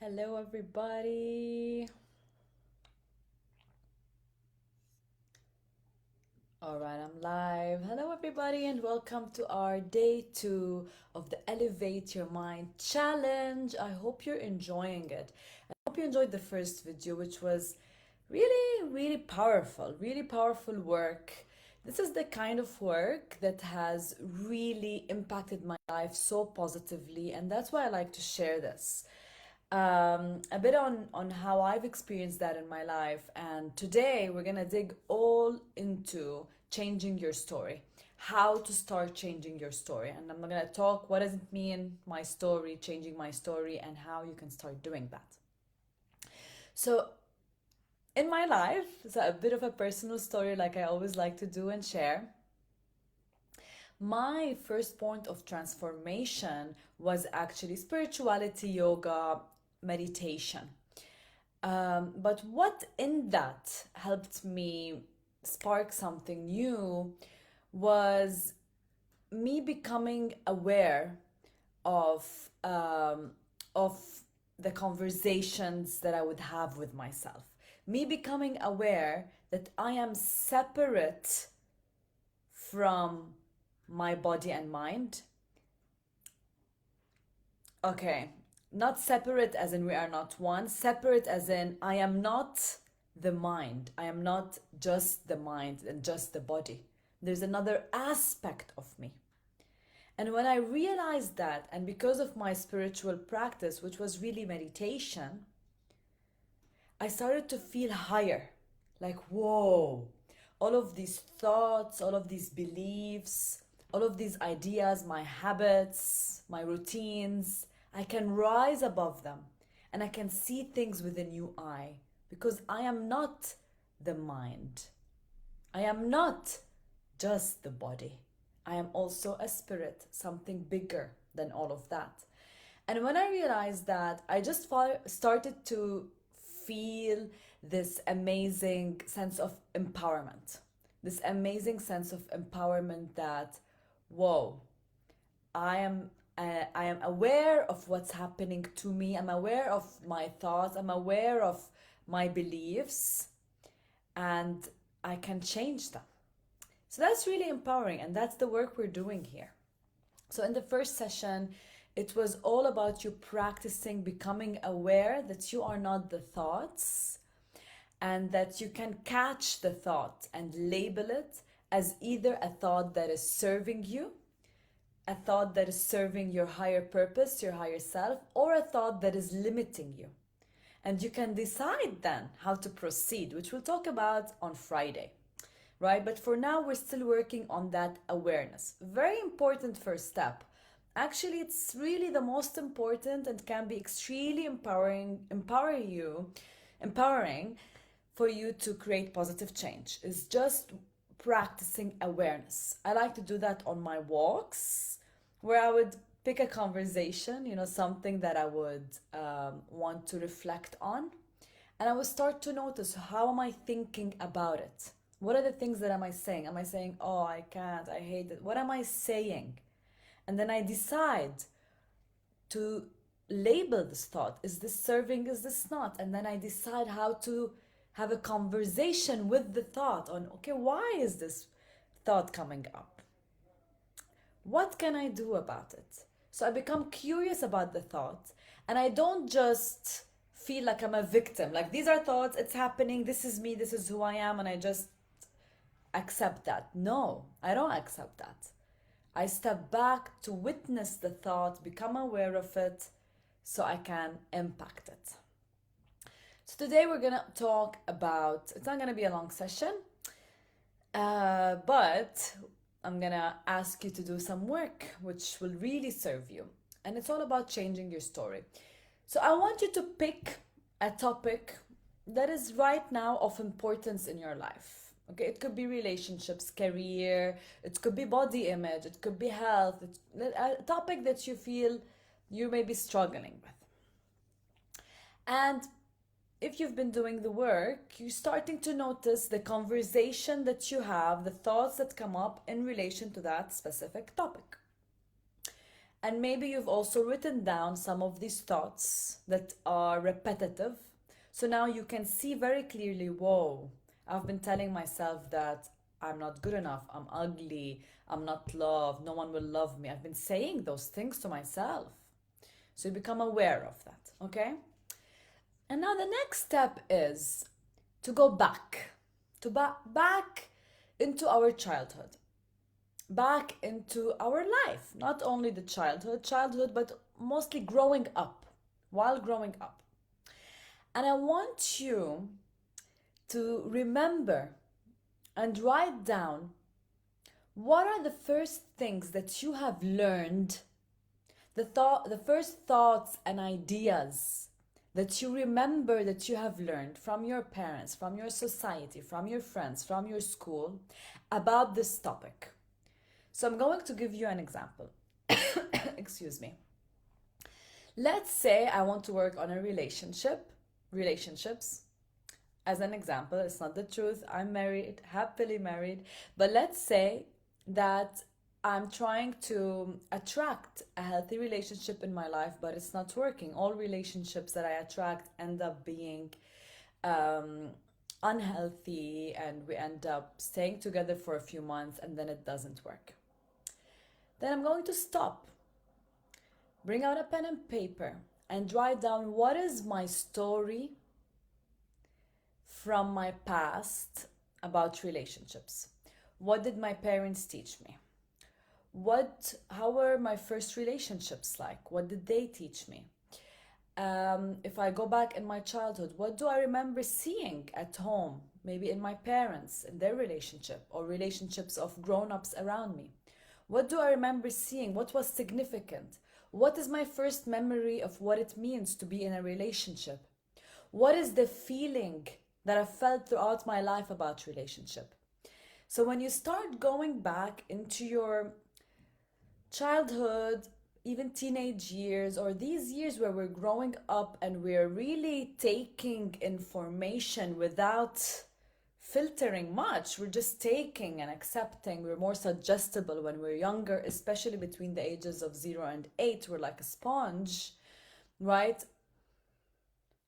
Hello, everybody. All right, I'm live. Hello, everybody, and welcome to our day two of the Elevate Your Mind challenge. I hope you're enjoying it. I hope you enjoyed the first video, which was really powerful work. This is the kind of work that has really impacted my life so positively, and that's why I like to share this. A bit on how I've experienced that in my life. And today we're gonna dig all into changing your story, how to start changing your story. And I'm gonna talk what does it mean, my story, changing my story, and how you can start doing that. So in my life, so a bit of a personal story, like I always like to do and share. My first point of transformation was actually spirituality, yoga, meditation. But what in that helped me spark something new was me becoming aware of um, of the conversations that I would have with myself. Me becoming aware that I am separate from my body and mind. Okay, not separate as in we are not one, separate as in I am not the mind. I am not just the mind and just the body. There's another aspect of me. And when I realized that, and because of my spiritual practice, which was really meditation, I started to feel higher. Like, whoa, all of these thoughts, all of these beliefs, all of these ideas, my habits, my routines, I can rise above them and I can see things with a new eye because I am not the mind. I am not just the body. I am also a spirit, something bigger than all of that. And when I realized that, I just started to feel this amazing sense of empowerment. This amazing sense of empowerment that, whoa, I am I am aware of what's happening to me. I'm aware of my thoughts. I'm aware of my beliefs, and I can change them. So that's really empowering, and that's the work we're doing here. So, in the first session, it was all about you practicing becoming aware that you are not the thoughts and that you can catch the thought and label it as either a thought that is serving you, a thought that is serving your higher purpose, your higher self, or a thought that is limiting you. And you can decide then how to proceed, which we'll talk about on Friday, right? But for now, we're still working on that awareness. Very important first step. Actually, it's really the most important and can be extremely empowering for you to create positive change. Is just practicing awareness. I like to do that on my walks, where I would pick a conversation, something that I would want to reflect on, and I would start to notice how am I thinking about it. What are the things that am I saying? Am I saying, oh, I can't, I hate it? What am I saying? And then I decide to label this thought. Is this serving? Is this not? And then I decide how to have a conversation with the thought on, okay, why is this thought coming up? What can I do about it? So I become curious about the thought and I don't just feel like I'm a victim. Like these are thoughts, it's happening, this is me, this is who I am, and I just accept that. No, I don't accept that. I step back to witness the thought, become aware of it so I can impact it. So today we're gonna talk about, it's not gonna be a long session, but I'm gonna ask you to do some work which will really serve you. And it's all about changing your story. So I want you to pick a topic that is right now of importance in your life. Okay, it could be relationships, career, it could be body image, it could be health, it's a topic that you feel you may be struggling with. And if you've been doing the work, you're starting to notice the conversation that you have, the thoughts that come up in relation to that specific topic. And maybe you've also written down some of these thoughts that are repetitive. So now you can see very clearly, whoa, I've been telling myself that I'm not good enough, I'm ugly, I'm not loved, no one will love me. I've been saying those things to myself. So you become aware of that, okay? And now the next step is to go back, back into our childhood, back into our life, not only the childhood, but mostly growing up, while growing up. And I want you to remember and write down what are the first things that you have learned, the first thoughts and ideas that you remember that you have learned from your parents, from your society, from your friends, from your school about this topic. So I'm going to give you an example. Excuse me. Let's say I want to work on a relationships. As an example, it's not the truth. I'm married, happily married, but let's say that I'm trying to attract a healthy relationship in my life, but it's not working. All relationships that I attract end up being um, unhealthy, and we end up staying together for a few months and then it doesn't work. Then I'm going to stop, bring out a pen and paper, and write down what is my story from my past about relationships. What did my parents teach me? How were my first relationships like? What did they teach me? If I go back in my childhood, what do I remember seeing at home? Maybe in my parents, in their relationship, or relationships of grown-ups around me. What do I remember seeing? What was significant? What is my first memory of what it means to be in a relationship? What is the feeling that I felt throughout my life about relationship? So when you start going back into your childhood, even teenage years, or these years where we're growing up and we're really taking information without filtering much, we're just taking and accepting. We're more suggestible when we're younger, especially between the ages of 0 and 8. We're like a sponge, right?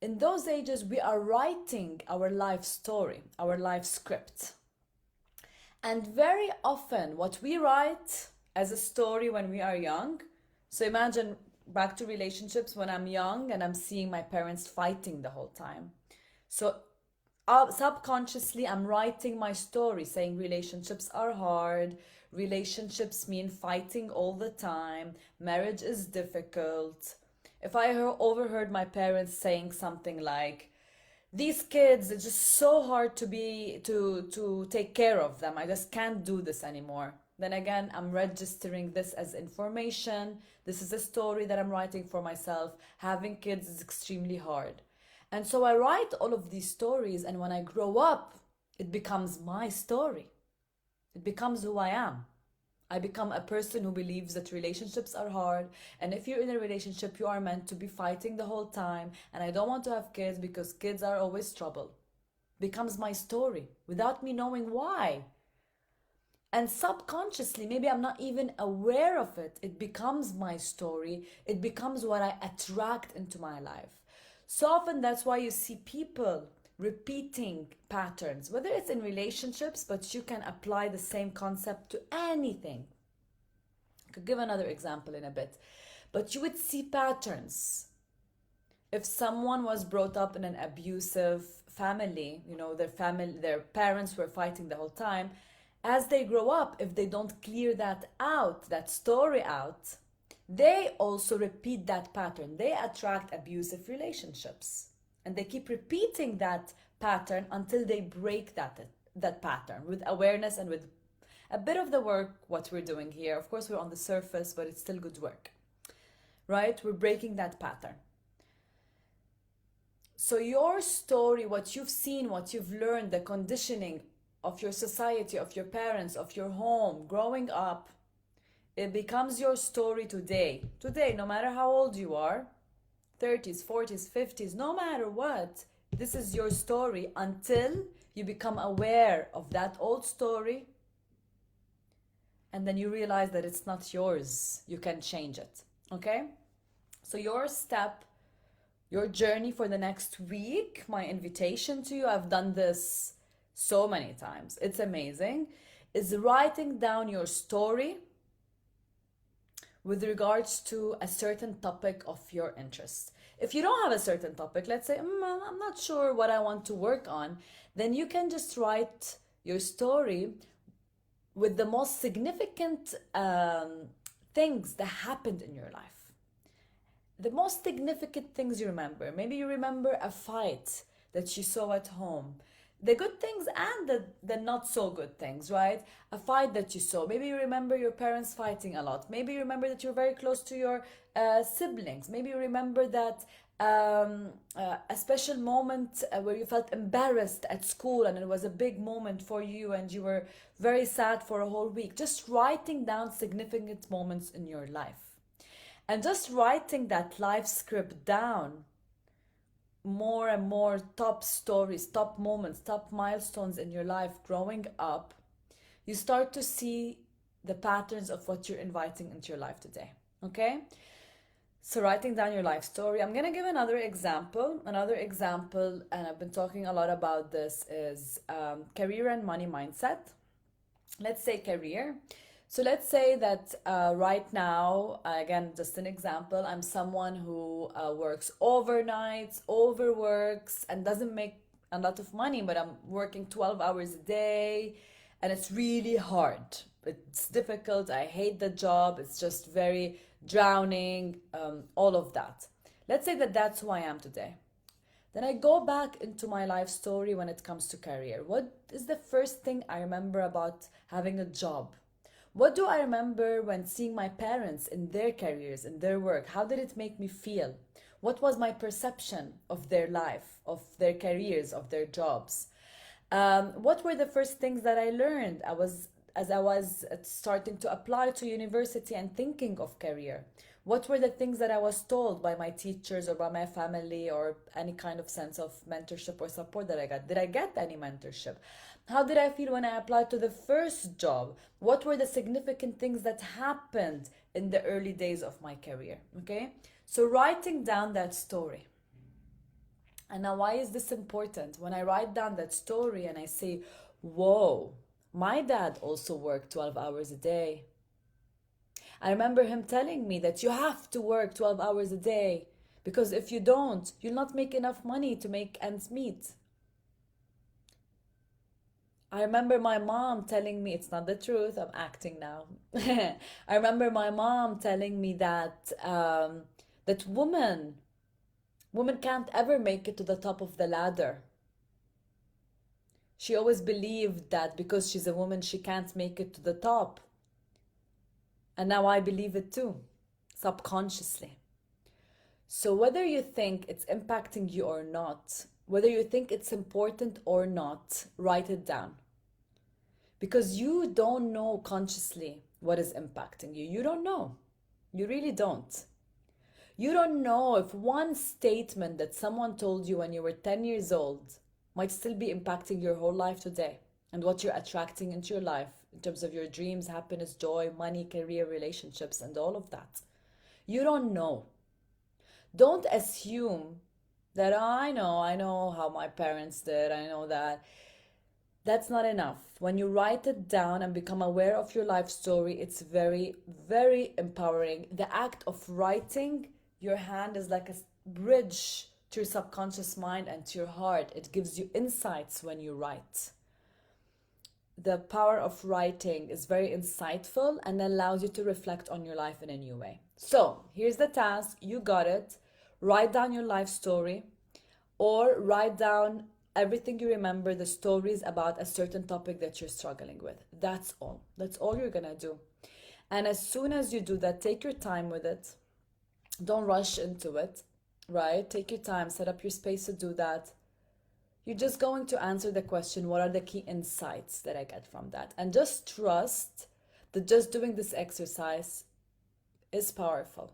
In those ages, we are writing our life story, our life script. And very often, what we write as a story when we are young, so imagine back to relationships when I'm young and I'm seeing my parents fighting the whole time. So subconsciously, I'm writing my story saying relationships are hard, relationships mean fighting all the time, marriage is difficult. If I overheard my parents saying something like, these kids, it's just so hard to take care of them, I just can't do this anymore, then again, I'm registering this as information. This is a story that I'm writing for myself. Having kids is extremely hard. And so I write all of these stories, and when I grow up, it becomes my story. It becomes who I am. I become a person who believes that relationships are hard, and if you're in a relationship, you are meant to be fighting the whole time, and I don't want to have kids because kids are always trouble. Becomes my story without me knowing why. And subconsciously, maybe I'm not even aware of it, it becomes my story. It becomes what I attract into my life. So often that's why you see people repeating patterns, whether it's in relationships, but you can apply the same concept to anything. I could give another example in a bit, but you would see patterns. If someone was brought up in an abusive family, their parents were fighting the whole time, as they grow up, if they don't clear that story out, they also repeat that pattern. They attract abusive relationships. And they keep repeating that pattern until they break that pattern with awareness and with a bit of the work, what we're doing here. Of course, we're on the surface, but it's still good work, right? We're breaking that pattern. So your story, what you've seen, what you've learned, the conditioning of your society, of your parents, of your home, growing up, it becomes your story today. Today, no matter how old you are, 30s, 40s, 50s, no matter what, this is your story until you become aware of that old story and then you realize that it's not yours. You can change it. Okay? So, your step, your journey for the next week, my invitation to you, I've done this so many times, it's amazing, is writing down your story with regards to a certain topic of your interest. If you don't have a certain topic, let's say, I'm not sure what I want to work on, then you can just write your story with the most significant things that happened in your life. The most significant things you remember. Maybe you remember a fight that you saw at home. The good things and the not so good things, right? A fight that you saw. Maybe you remember your parents fighting a lot. Maybe you remember that you're very close to your siblings. Maybe you remember that a special moment where you felt embarrassed at school and it was a big moment for you and you were very sad for a whole week. Just writing down significant moments in your life. And just writing that life script down, more and more top stories, top moments, top milestones in your life growing up, you start to see the patterns of what you're inviting into your life today. Okay? So, writing down your life story. I'm going to give another example. Another example, and I've been talking a lot about this, is career and money mindset. Let's say career. So let's say that right now, again, just an example, I'm someone who works overnights, overworks, and doesn't make a lot of money, but I'm working 12 hours a day, and it's really hard. It's difficult. I hate the job. It's just very drowning, all of that. Let's say that that's who I am today. Then I go back into my life story when it comes to career. What is the first thing I remember about having a job? What do I remember when seeing my parents in their careers, in their work? How did it make me feel? What was my perception of their life, of their careers, of their jobs? What were the first things that I learned as I was starting to apply to university and thinking of career? What were the things that I was told by my teachers or by my family or any kind of sense of mentorship or support that I got? Did I get any mentorship? How did I feel when I applied to the first job? What were the significant things that happened in the early days of my career? Okay? So writing down that story. And now, why is this important? When I write down that story and I say, whoa, my dad also worked 12 hours a day. I remember him telling me that you have to work 12 hours a day because if you don't, you'll not make enough money to make ends meet. I remember my mom telling me, it's not the truth, I'm acting now. I remember my mom telling me that that women can't ever make it to the top of the ladder. She always believed that because she's a woman, she can't make it to the top. And now I believe it too, subconsciously. So whether you think it's impacting you or not, whether you think it's important or not, write it down. Because you don't know consciously what is impacting you. You don't know. You really don't. You don't know if one statement that someone told you when you were 10 years old might still be impacting your whole life today and what you're attracting into your life in terms of your dreams, happiness, joy, money, career, relationships, and all of that. You don't know. Don't assume that I know how my parents did, I know that. That's not enough. When you write it down and become aware of your life story, it's very, very empowering. The act of writing your hand is like a bridge to your subconscious mind and to your heart. It gives you insights when you write. The power of writing is very insightful and allows you to reflect on your life in a new way. So, here's the task. You got it. Write down your life story or write down everything you remember, the stories about a certain topic that you're struggling with. That's all. That's all you're gonna do. And as soon as you do that, take your time with it. Don't rush into it, right? Take your time, set up your space to do that. You're just going to answer the question, what are the key insights that I get from that? And just trust that just doing this exercise is powerful.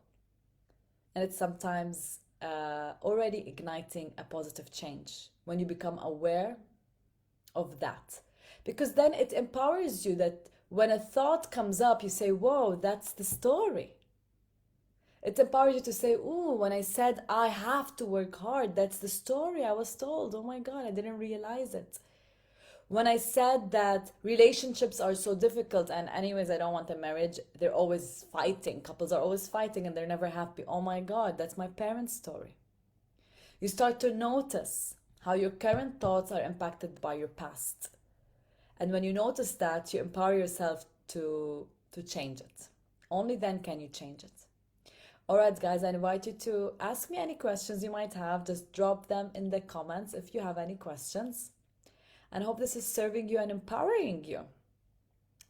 And it's sometimes already igniting a positive change when you become aware of that. Because then it empowers you that When a thought comes up, you say, whoa, that's the story. It empowers you to say, ooh, when I said I have to work hard, that's the story I was told. Oh my God, I didn't realize it. When I said that relationships are so difficult and anyways I don't want a marriage, they're always fighting. Couples are always fighting and they're never happy. Oh my God, that's my parents' story. You start to notice how your current thoughts are impacted by your past. And when you notice that, you empower yourself to change it. Only then can you change it. Alright, guys, I invite you to ask me any questions you might have. Just drop them in the comments if you have any questions. And I hope this is serving you and empowering you.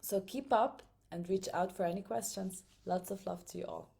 So keep up and reach out for any questions. Lots of love to you all.